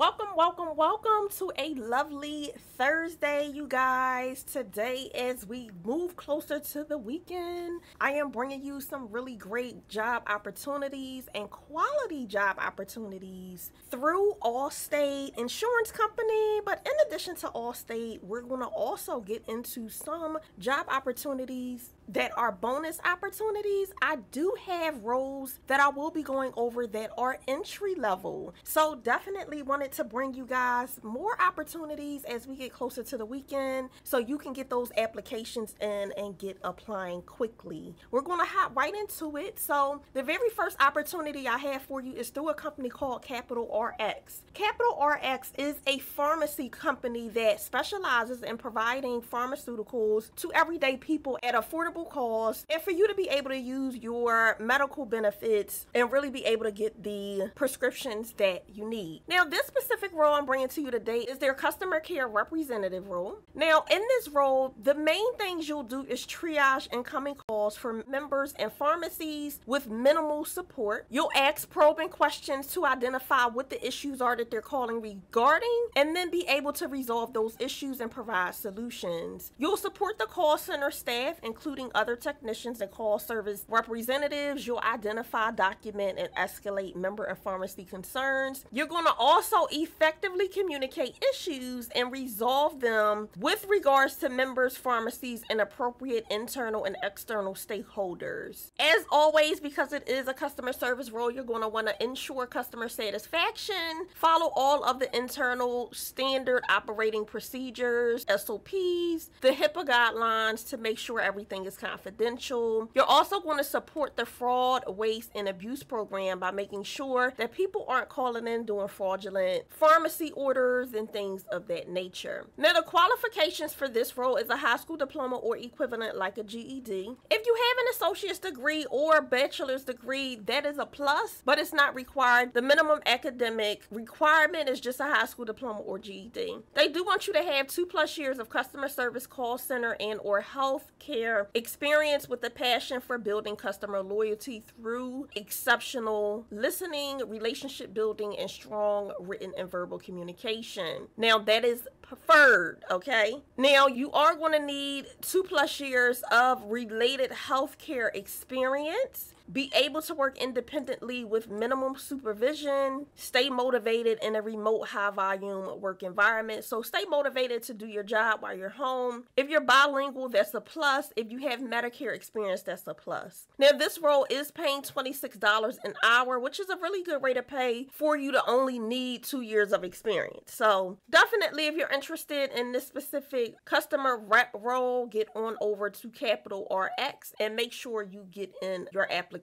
Welcome to a lovely Thursday, you guys. Today, as we move closer to the weekend, I am bringing you some really great job opportunities and quality job opportunities through Allstate Insurance Company. But in addition to Allstate, we're going to also get into some job opportunities that are bonus opportunities. I do have roles that I will be going over that are entry level. So definitely wanted to bring you guys more opportunities as we get closer to the weekend so you can get those applications in and get applying quickly. We're going to hop right into it. So the very first opportunity I have for you is through a company called Capital RX. Capital RX is a pharmacy company that specializes in providing pharmaceuticals to everyday people at affordable cost, and for you to be able to use your medical benefits and really be able to get the prescriptions that you need. Now, this specific role I'm bringing to you today is their customer care representative role. Now, in this role, the main things you'll do is triage incoming calls from members and pharmacies with minimal support. You'll ask probing questions to identify what the issues are that they're calling regarding, and then be able to resolve those issues and provide solutions. You'll support the call center staff, including other technicians and call service representatives. You'll identify, document, and escalate member and pharmacy concerns. You're going to also effectively communicate issues and resolve them with regards to members, pharmacies, and appropriate internal and external stakeholders. As always, because it is a customer service role, you're going to want to ensure customer satisfaction, follow all of the internal standard operating procedures, SOPs, the HIPAA guidelines to make sure everything is confidential. You're also going to support the fraud, waste, and abuse program by making sure that people aren't calling in doing fraudulent pharmacy orders and things of that nature. Now, the qualifications for this role is a high school diploma or equivalent like a GED. If you have an associate's degree or bachelor's degree, that is a plus, but it's not required. The minimum academic requirement is just a high school diploma or GED. They do want you to have 2+ years of customer service, call center, and or health care experience with a passion for building customer loyalty through exceptional listening, relationship building, and strong written and verbal communication. Now, that is preferred, okay? Now, you are going to need 2+ years of related healthcare experience, be able to work independently with minimum supervision, stay motivated in a remote high volume work environment. So stay motivated to do your job while you're home. If you're bilingual, that's a plus. If you have Medicare experience, that's a plus. Now, this role is paying $26 an hour, which is a really good rate of pay for you to only need 2 years of experience. So definitely, if you're interested in this specific customer rep role, get on over to Capital RX and make sure you get in your application.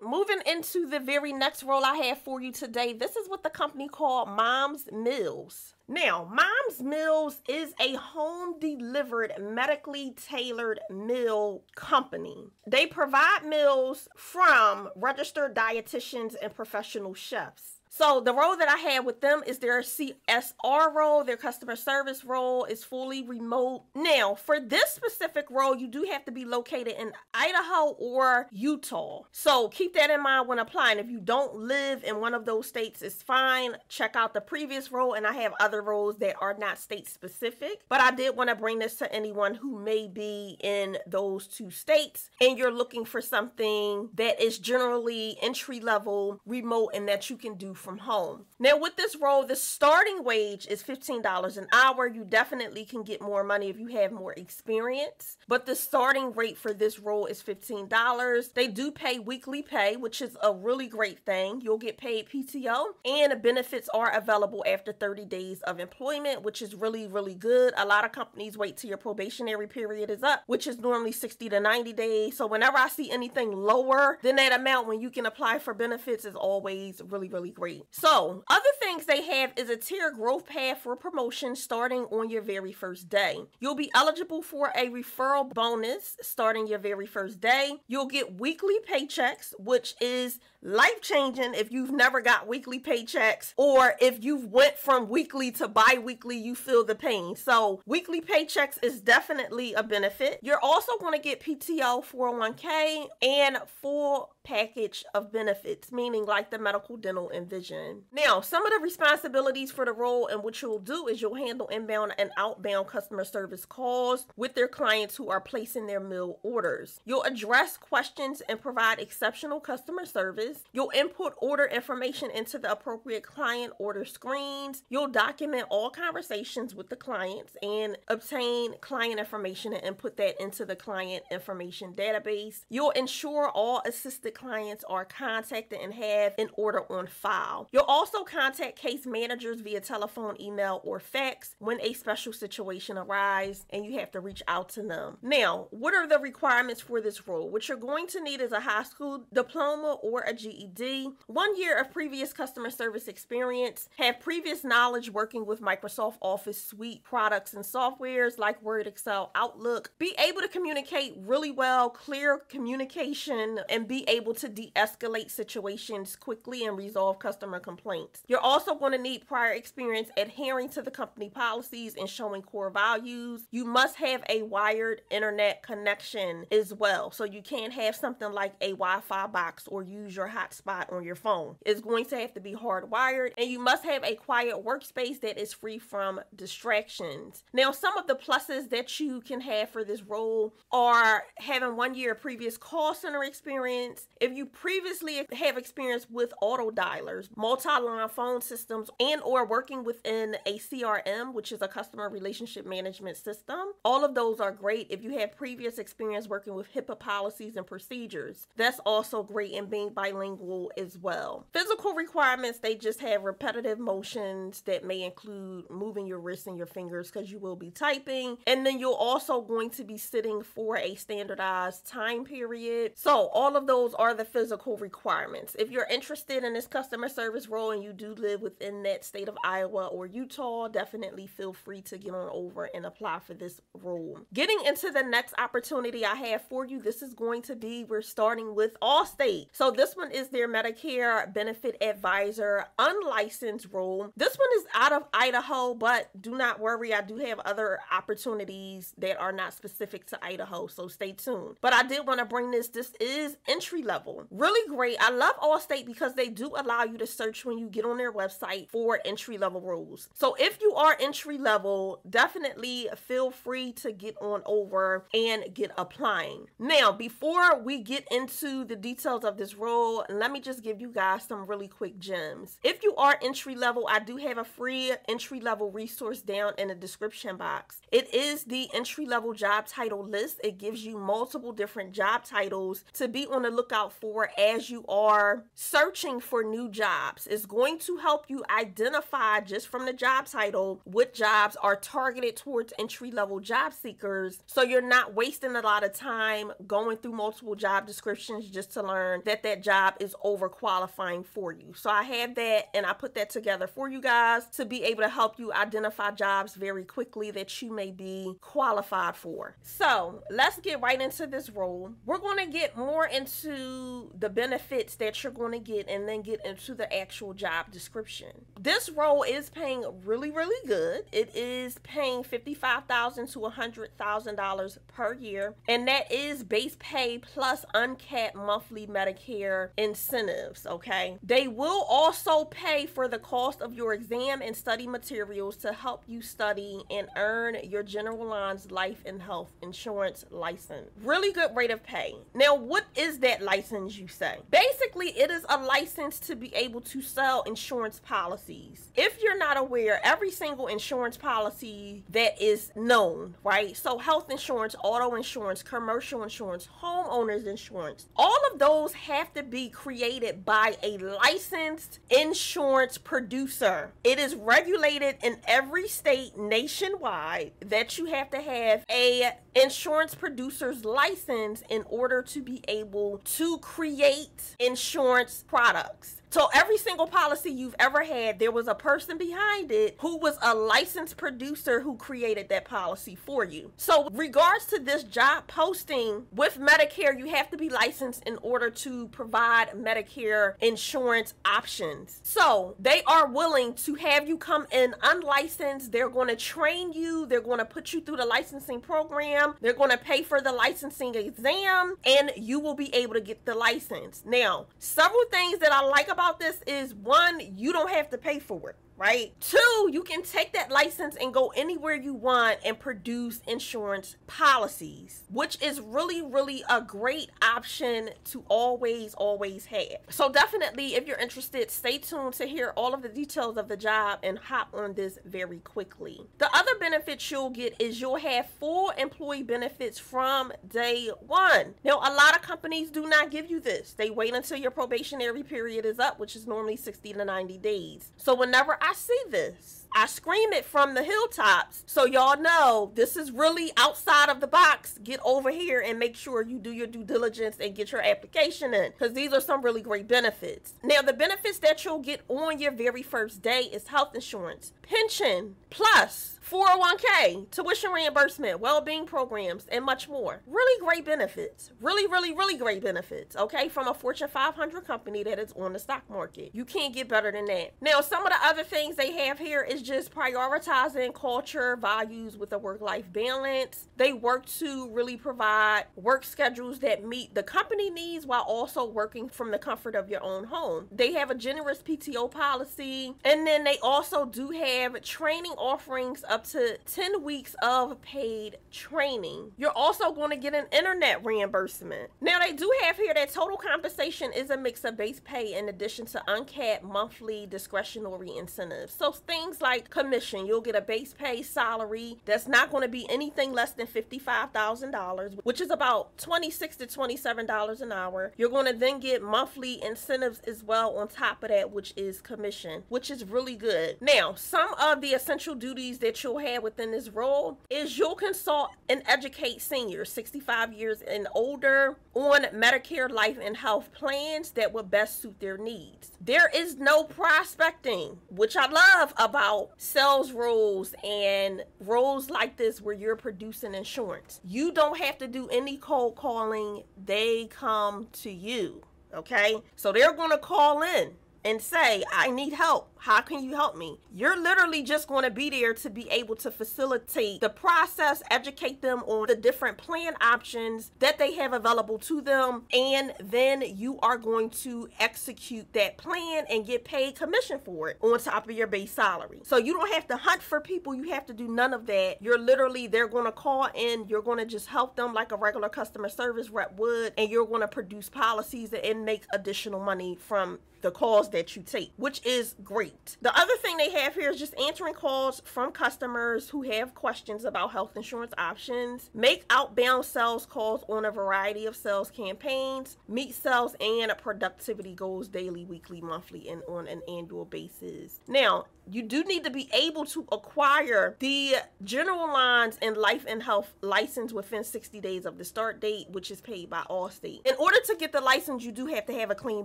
Moving into the very next role I have for you today, this is with the company called Mom's Mills. Now, Mom's Mills is a home-delivered, medically tailored meal company. They provide meals from registered dietitians and professional chefs. So the role that I have with them is their CSR role. Their customer service role is fully remote. Now, for this specific role, you do have to be located in Idaho or Utah. So keep that in mind when applying. If you don't live in one of those states, it's fine. Check out the previous role, and I have other roles that are not state specific. But I did want to bring this to anyone who may be in those 2 states and you're looking for something that is generally entry level, remote, and that you can do from home. Now, with this role, the starting wage is $15 an hour. You definitely can get more money if you have more experience, but the starting rate for this role is $15. They do pay weekly pay, which is a really great thing. You'll get paid PTO, and benefits are available after 30 days of employment, which is really, really good. A lot of companies wait till your probationary period is up, which is normally 60 to 90 days. So whenever I see anything lower than that amount when you can apply for benefits, is always really, really great. So other things they have is a tier growth path for promotion starting on your very first day. You'll be eligible for a referral bonus starting your very first day. You'll get weekly paychecks, which is life-changing if you've never got weekly paychecks, or if you've went from weekly to bi-weekly, you feel the pain. So weekly paychecks is definitely a benefit. You're also going to get PTO, 401k, and full package of benefits, meaning like the medical, dental, and vision. Now, some of the responsibilities for the role and what you'll do is you'll handle inbound and outbound customer service calls with their clients who are placing their meal orders. You'll address questions and provide exceptional customer service. You'll input order information into the appropriate client order screens. You'll document all conversations with the clients and obtain client information and input that into the client information database. You'll ensure all assisted clients are contacted and have an order on file. You'll also contact case managers via telephone, email, or fax when a special situation arises and you have to reach out to them. Now, what are the requirements for this role? What you're going to need is a high school diploma or a GED, 1 year of previous customer service experience, have previous knowledge working with Microsoft Office suite products and softwares like Word, Excel, Outlook, be able to communicate really well, clear communication, and be able to de-escalate situations quickly and resolve customer complaints. You're also going to need prior experience adhering to the company policies and showing core values. You must have a wired internet connection as well. So you can't have something like a Wi-Fi box or use your hotspot on your phone. It's going to have to be hardwired, and you must have a quiet workspace that is free from distractions. Now, some of the pluses that you can have for this role are having 1 year previous call center experience. If you previously have experience with auto dialers, multi-line phone systems, and or working within a CRM, which is a customer relationship management system, all of those are great. If you have previous experience working with HIPAA policies and procedures, that's also great, in being bilingual as well. Physical requirements, they just have repetitive motions that may include moving your wrists and your fingers because you will be typing, and then you're also going to be sitting for a standardized time period. So all of those are the physical requirements. If you're interested in this customer service role and you do live within that state of Iowa or Utah, definitely feel free to get on over and apply for this role. Getting into the next opportunity I have for you, this is going to be, we're starting with Allstate. So this one is their Medicare benefit advisor unlicensed role. This one is out of Idaho, but do not worry, I do have other opportunities that are not specific to Idaho, so stay tuned. But I did want to bring this is entry level. Really great. I love Allstate because they do allow you to search when you get on their website for entry level roles. So if you are entry level, definitely feel free to get on over and get applying. Now, before we get into the details of this role, let me just give you guys some really quick gems. If you are entry level, I do have a free entry level resource down in the description box. It is the entry level job title list. It gives you multiple different job titles to be on the lookout for as you are searching for new jobs. It's going to help you identify just from the job title what jobs are targeted towards entry level job seekers, so you're not wasting a lot of time going through multiple job descriptions just to learn that that job is overqualifying for you. So I have that, and I put that together for you guys to be able to help you identify jobs very quickly that you may be qualified for. So let's get right into this role. We're going to get more into the benefits that you're going to get and then get into the actual job description. This role is paying really, really good. It is paying $55,000 to $100,000 per year, and that is base pay plus uncapped monthly Medicare incentives, okay? They will also pay for the cost of your exam and study materials to help you study and earn your general lines life and health insurance license. Really good rate of pay. Now, what is that license, you say? Basically, it is a license to be able to sell insurance policies. If you're not aware, every single insurance policy that is known, right? So health insurance, auto insurance, commercial insurance, homeowners insurance, all of those have to be created by a licensed insurance producer. It is regulated in every state nationwide that you have to have a insurance producer's license in order to be able to create insurance products. So every single policy you've ever had, there was a person behind it who was a licensed producer who created that policy for you. So regards to this job posting, with Medicare, you have to be licensed in order to provide Medicare insurance options. So they are willing to have you come in unlicensed. They're going to train you. They're going to put you through the licensing program. They're going to pay for the licensing exam, and you will be able to get the license. Now, several things that I like about this is, one, you don't have to pay for it. Right? 2, you can take that license and go anywhere you want and produce insurance policies, which is really, really a great option to always have. So definitely, if you're interested, stay tuned to hear all of the details of the job and hop on this very quickly. The other benefits you'll get is you'll have full employee benefits from day one. Now, a lot of companies do not give you this. They wait until your probationary period is up, which is normally 60 to 90 days. So whenever I see this, I scream it from the hilltops, so y'all know this is really outside of the box. Get over here and make sure you do your due diligence and get your application in, because these are some really great benefits. Now, the benefits that you'll get on your very first day is health insurance, pension, plus 401k, tuition reimbursement, well-being programs, and much more. Really great benefits. Really great benefits, okay? From a Fortune 500 company that is on the stock market. You can't get better than that. Now, some of the other things they have here is just prioritizing culture, values with a work-life balance. They work to really provide work schedules that meet the company needs while also working from the comfort of your own home. They have a generous PTO policy, and then they also do have training offerings up to 10 weeks of paid training. You're also going to get an internet reimbursement. Now, they do have here that total compensation is a mix of base pay in addition to uncapped monthly discretionary incentives. So things like commission, you'll get a base pay salary that's not going to be anything less than $55,000, which is about $26 to $27 an hour. You're going to then get monthly incentives as well on top of that, which is commission, which is really good. Now, some of the essential duties that you'll have within this role is you'll consult and educate seniors 65 years and older on Medicare life and health plans that will best suit their needs. There is no prospecting, which I love about sales roles and roles like this where you're producing insurance. You don't have to do any cold calling. They come to you, okay? So they're going to call in and say, I need help. How can you help me? You're literally just going to be there to be able to facilitate the process, educate them on the different plan options that they have available to them, and then you are going to execute that plan and get paid commission for it on top of your base salary. So you don't have to hunt for people. You have to do none of that. You're literally, they're going to call in. You're going to just help them like a regular customer service rep would, and you're going to produce policies and make additional money from the calls that you take, which is great. The other thing they have here is just answering calls from customers who have questions about health insurance options, make outbound sales calls on a variety of sales campaigns, meet sales and productivity goals daily, weekly, monthly, and on an annual basis. Now, you do need to be able to acquire the general lines and life and health license within 60 days of the start date, which is paid by Allstate. In order to get the license, you do have to have a clean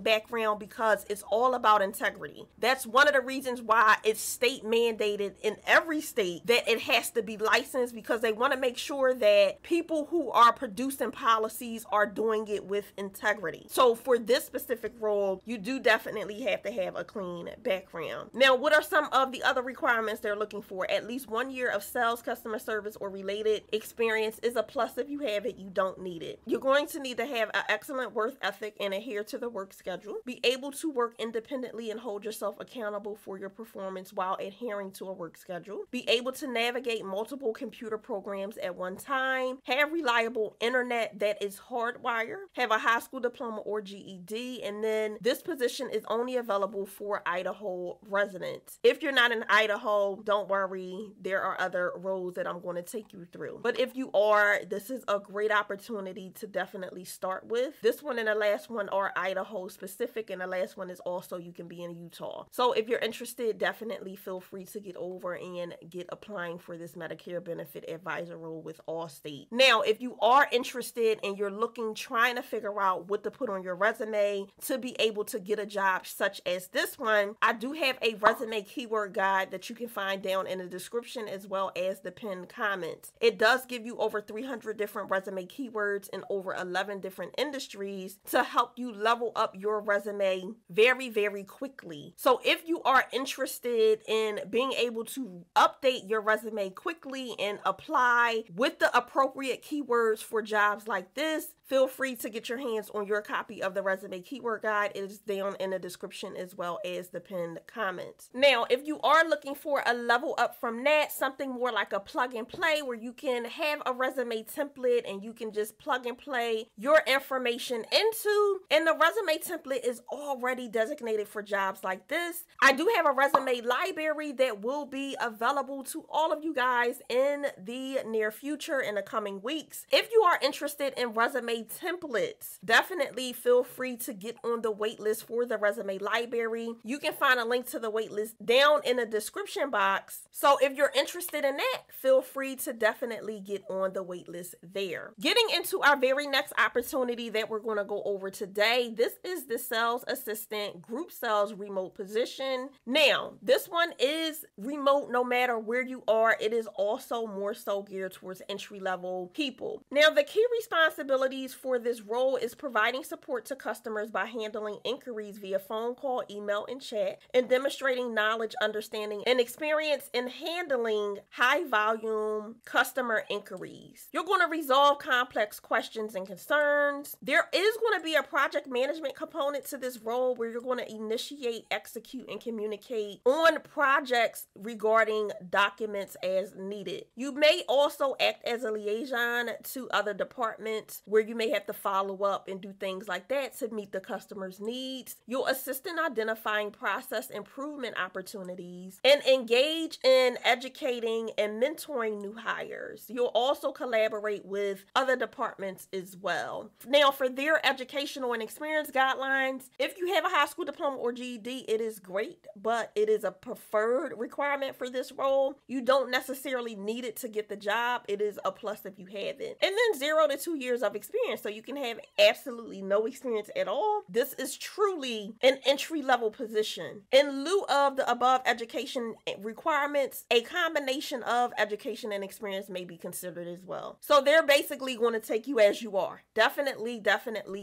background because it's all about integrity. That's one of the reasons why it's state mandated in every state that it has to be licensed, because they want to make sure that people who are producing policies are doing it with integrity. So for this specific role, you do definitely have to have a clean background. Now, what are some of the other requirements they're looking for? At least 1 year of sales, customer service, or related experience is a plus. If you have it, you don't need it. You're going to need to have an excellent work ethic and adhere to the work schedule. Be able to work independently and hold yourself accountable for your performance while adhering to a work schedule. Be able to navigate multiple computer programs at one time. Have reliable internet that is hardwired. Have a high school diploma or GED. And then this position is only available for Idaho residents. If you're not in Idaho, don't worry. There are other roles that I'm going to take you through. But if you are, this is a great opportunity to definitely start with. This one and the last one are Idaho specific, and the last one is also you can be in Utah. So if you're interested, definitely feel free to get over and get applying for this Medicare benefit advisor role with Allstate. Now, if you are interested and you're trying to figure out what to put on your resume to be able to get a job such as this one, I do have a resume keyword guide that you can find down in the description as well as the pinned comments. It does give you over 300 different resume keywords in over 11 different industries to help you level up your resume very, very quickly. So if you are interested in being able to update your resume quickly and apply with the appropriate keywords for jobs like this, feel free to get your hands on your copy of the resume keyword guide. It is down in the description as well as the pinned comments. Now, if you are looking for a level up from that, something more like a plug and play where you can have a resume template and you can just plug and play your information into, and the resume template is already designated for jobs like this, I do have a resume library that will be available to all of you guys in the near future in the coming weeks. If you are interested in resume templates, definitely feel free to get on the wait list for the resume library. You can find a link to the wait list down in the description box. So if you're interested in that, feel free to definitely get on the wait list there. Getting into our very next opportunity that we're going to go over today, this is the sales assistant group sales remote position. Now, this one is remote no matter where you are. It is also more so geared towards entry-level people. Now, the key responsibilities for this role is providing support to customers by handling inquiries via phone call, email, and chat, and demonstrating knowledge, understanding, and experience in handling high-volume customer inquiries. You're going to resolve complex questions and concerns. There is going to be a project management component to this role where you're going to initiate, execute, and communicate on projects regarding documents as needed. You may also act as a liaison to other departments where you may have to follow up and do things like that to meet the customer's needs. You'll assist in identifying process improvement opportunities and engage in educating and mentoring new hires. You'll also collaborate with other departments as well. Now, for their educational and experience guidelines, if you have a high school diploma or GED, it is great, but it is a preferred requirement for this role. You don't necessarily need it to get the job. It is a plus if you have it. And then 0 to 2 years of experience. So you can have absolutely no experience at all. This is truly an entry-level position. In lieu of the above education requirements, a combination of education and experience may be considered as well. So they're basically going to take you as you are. Definitely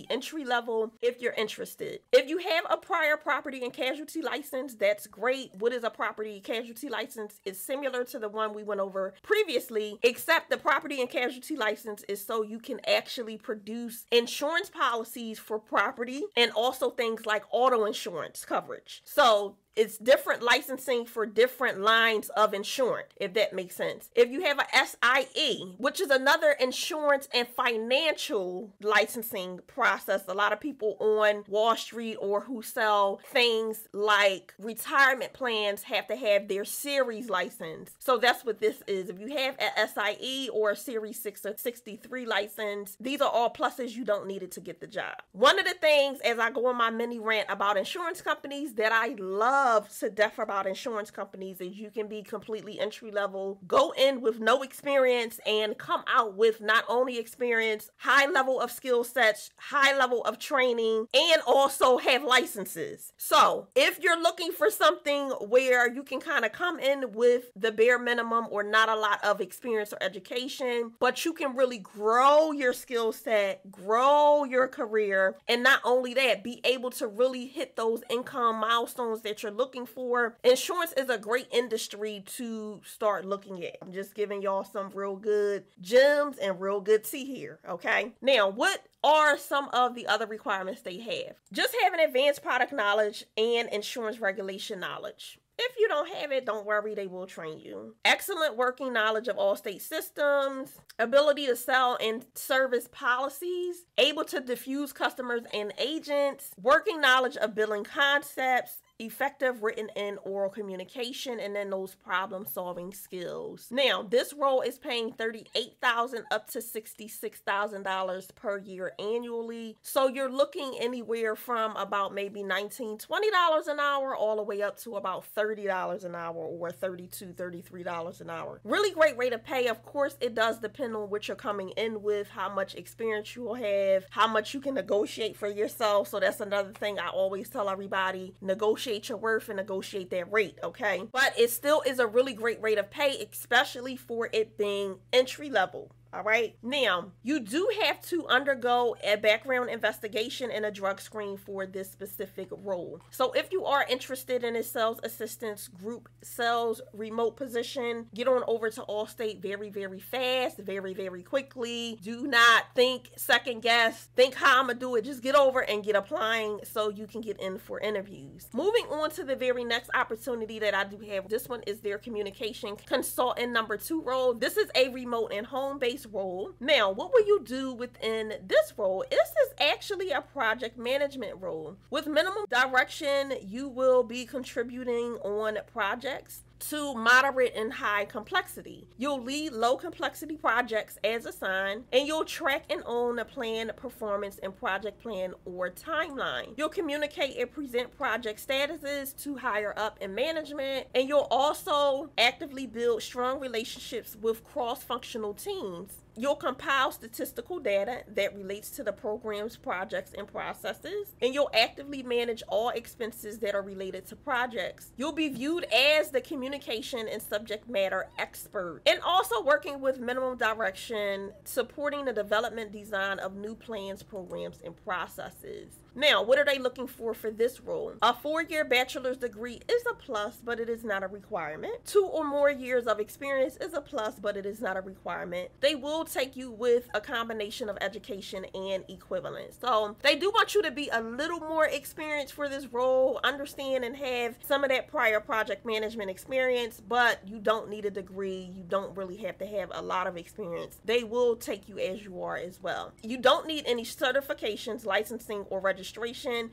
entry-level if you're interested. If you have a prior property and casualty license, that's great. What is a property casualty license? It's similar to the one we went over previously, except the property and casualty license is so you can actually produce insurance policies for property and also things like auto insurance coverage. So it's different licensing for different lines of insurance, if that makes sense. If you have a SIE, which is another insurance and financial licensing process, a lot of people on Wall Street or who sell things like retirement plans have to have their series license. So that's what this is. If you have a SIE or a Series 6 or 63 license, these are all pluses. You don't need it to get the job. One of the things, as I go on my mini rant about insurance companies, that I love to death about insurance companies is you can be completely entry level, go in with no experience and come out with not only experience, high level of skill sets, high level of training, and also have licenses. So if you're looking for something where you can kind of come in with the bare minimum or not a lot of experience or education, but you can really grow your skill set, grow your career, and not only that, be able to really hit those income milestones that you're looking for, insurance is a great industry to start looking at. I'm just giving y'all some real good gems and real good tea here, okay? Now, what are some of the other requirements they have? Just having advanced product knowledge and insurance regulation knowledge. If you don't have it, don't worry, they will train you. Excellent working knowledge of Allstate systems, ability to sell and service policies, able to diffuse customers and agents, working knowledge of billing concepts, effective written and oral communication, and then those problem solving skills. Now, this role is paying $38,000 up to $66,000 per year annually. So you're looking anywhere from about maybe $19, $20 an hour all the way up to about $30 an hour or $32, $33 an hour. Really great rate of pay. Of course, it does depend on what you're coming in with, how much experience you will have, how much you can negotiate for yourself. So that's another thing I always tell everybody: negotiate your worth and negotiate that rate, okay? But it still is a really great rate of pay, especially for it being entry level. All right. Now, you do have to undergo a background investigation and a drug screen for this specific role. So if you are interested in a sales assistance group sales remote position, get on over to Allstate very, very fast, very, very quickly. Do not think second guess, think how I'm gonna do it. Just get over and get applying so you can get in for interviews. Moving on to the very next opportunity that I do have. This one is their communication consultant number 2 role. This is a remote and home-based role. Now, what will you do within this role? This is actually a project management role. With minimum direction, you will be contributing on projects to moderate and high complexity. You'll lead low complexity projects as assigned, and you'll track and own a plan, performance, and project plan or timeline. You'll communicate and present project statuses to higher up in management, and you'll also actively build strong relationships with cross-functional teams. You'll compile statistical data that relates to the program's projects and processes, and you'll actively manage all expenses that are related to projects. You'll be viewed as the communication and subject matter expert, and also working with minimum direction, supporting the development design of new plans, programs, and processes. Now, what are they looking for this role? A 4-year bachelor's degree is a plus, but it is not a requirement. 2 or more years of experience is a plus, but it is not a requirement. They will take you with a combination of education and equivalence. So they do want you to be a little more experienced for this role, understand and have some of that prior project management experience, but you don't need a degree. You don't really have to have a lot of experience. They will take you as you are as well. You don't need any certifications, licensing, or registration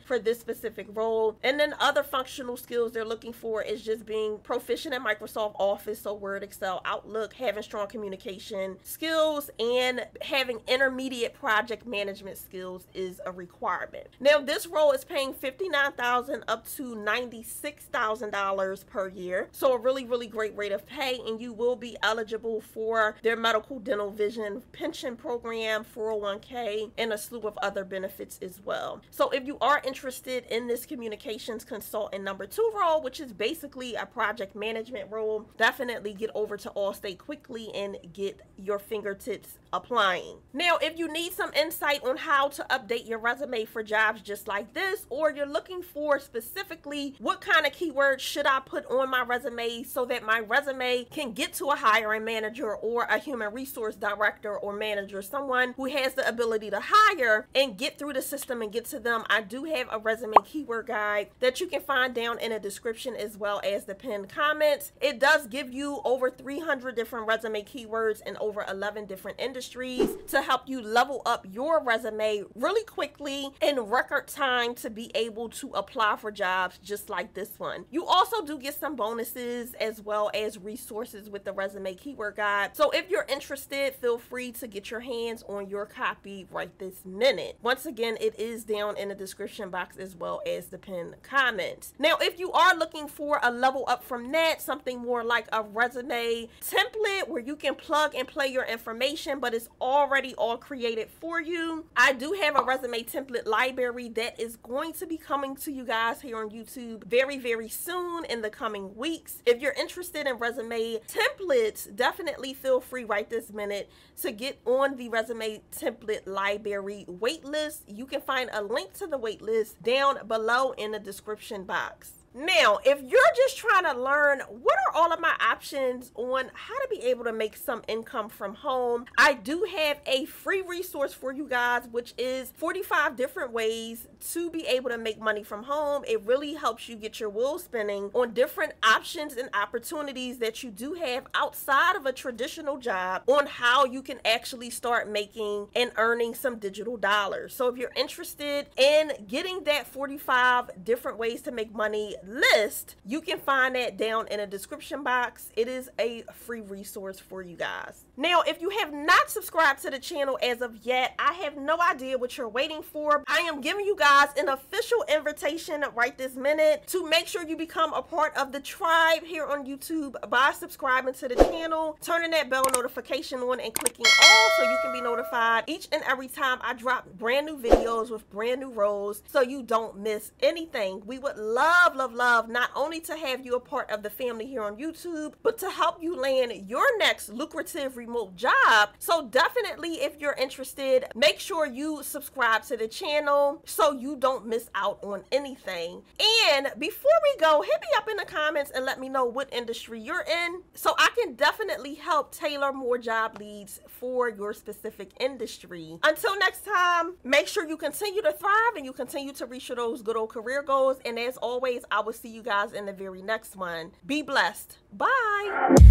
for this specific role. And then other functional skills they're looking for is just being proficient in Microsoft Office, so Word, Excel, Outlook, having strong communication skills, and having intermediate project management skills is a requirement. Now, this role is paying $59,000 up to $96,000 per year. So a really, really great rate of pay, and you will be eligible for their medical, dental, vision, pension program, 401k, and a slew of other benefits as well. So if you are interested in this communications consultant number 2 role, which is basically a project management role, definitely get over to Allstate quickly and get your fingertips applying. Now, if you need some insight on how to update your resume for jobs just like this, or you're looking for specifically what kind of keywords should I put on my resume so that my resume can get to a hiring manager or a human resource director or manager, someone who has the ability to hire and get through the system and get to them, I do have a resume keyword guide that you can find down in the description as well as the pinned comments. It does give you over 300 different resume keywords in over 11 different industries to help you level up your resume really quickly in record time to be able to apply for jobs just like this one. You also do get some bonuses as well as resources with the resume keyword guide. So if you're interested, feel free to get your hands on your copy right this minute. Once again, it is down in the description box as well as the pinned comments. Now, if you are looking for a level up from that, something more like a resume template where you can plug and play your information, but it's already all created for you, I do have a resume template library that is going to be coming to you guys here on YouTube very, very soon in the coming weeks. If you're interested in resume templates, definitely feel free right this minute to get on the resume template library waitlist. You can find a link to the waitlist down below in the description box. Now, if you're just trying to learn what are all of my options on how to be able to make some income from home, I do have a free resource for you guys, which is 45 different ways to be able to make money from home. It really helps you get your wheels spinning on different options and opportunities that you do have outside of a traditional job on how you can actually start making and earning some digital dollars. So if you're interested in getting that 45 different ways to make money, list, you can find that down in the description box. It is a free resource for you guys. Now, if you have not subscribed to the channel as of yet, I have no idea what you're waiting for. I am giving you guys an official invitation right this minute to make sure you become a part of the tribe here on YouTube by subscribing to the channel, turning that bell notification on, and clicking all so you can be notified each and every time I drop brand new videos with brand new roles so you don't miss anything. We would love, love, love not only to have you a part of the family here on YouTube, but to help you land your next lucrative remote job. So definitely, if you're interested, make sure you subscribe to the channel so you don't miss out on anything. And before we go, hit me up in the comments and let me know what industry you're in so I can definitely help tailor more job leads for your specific industry. Until next time, make sure you continue to thrive and you continue to reach those good old career goals. And as always, I will see you guys in the very next one. Be blessed. Bye.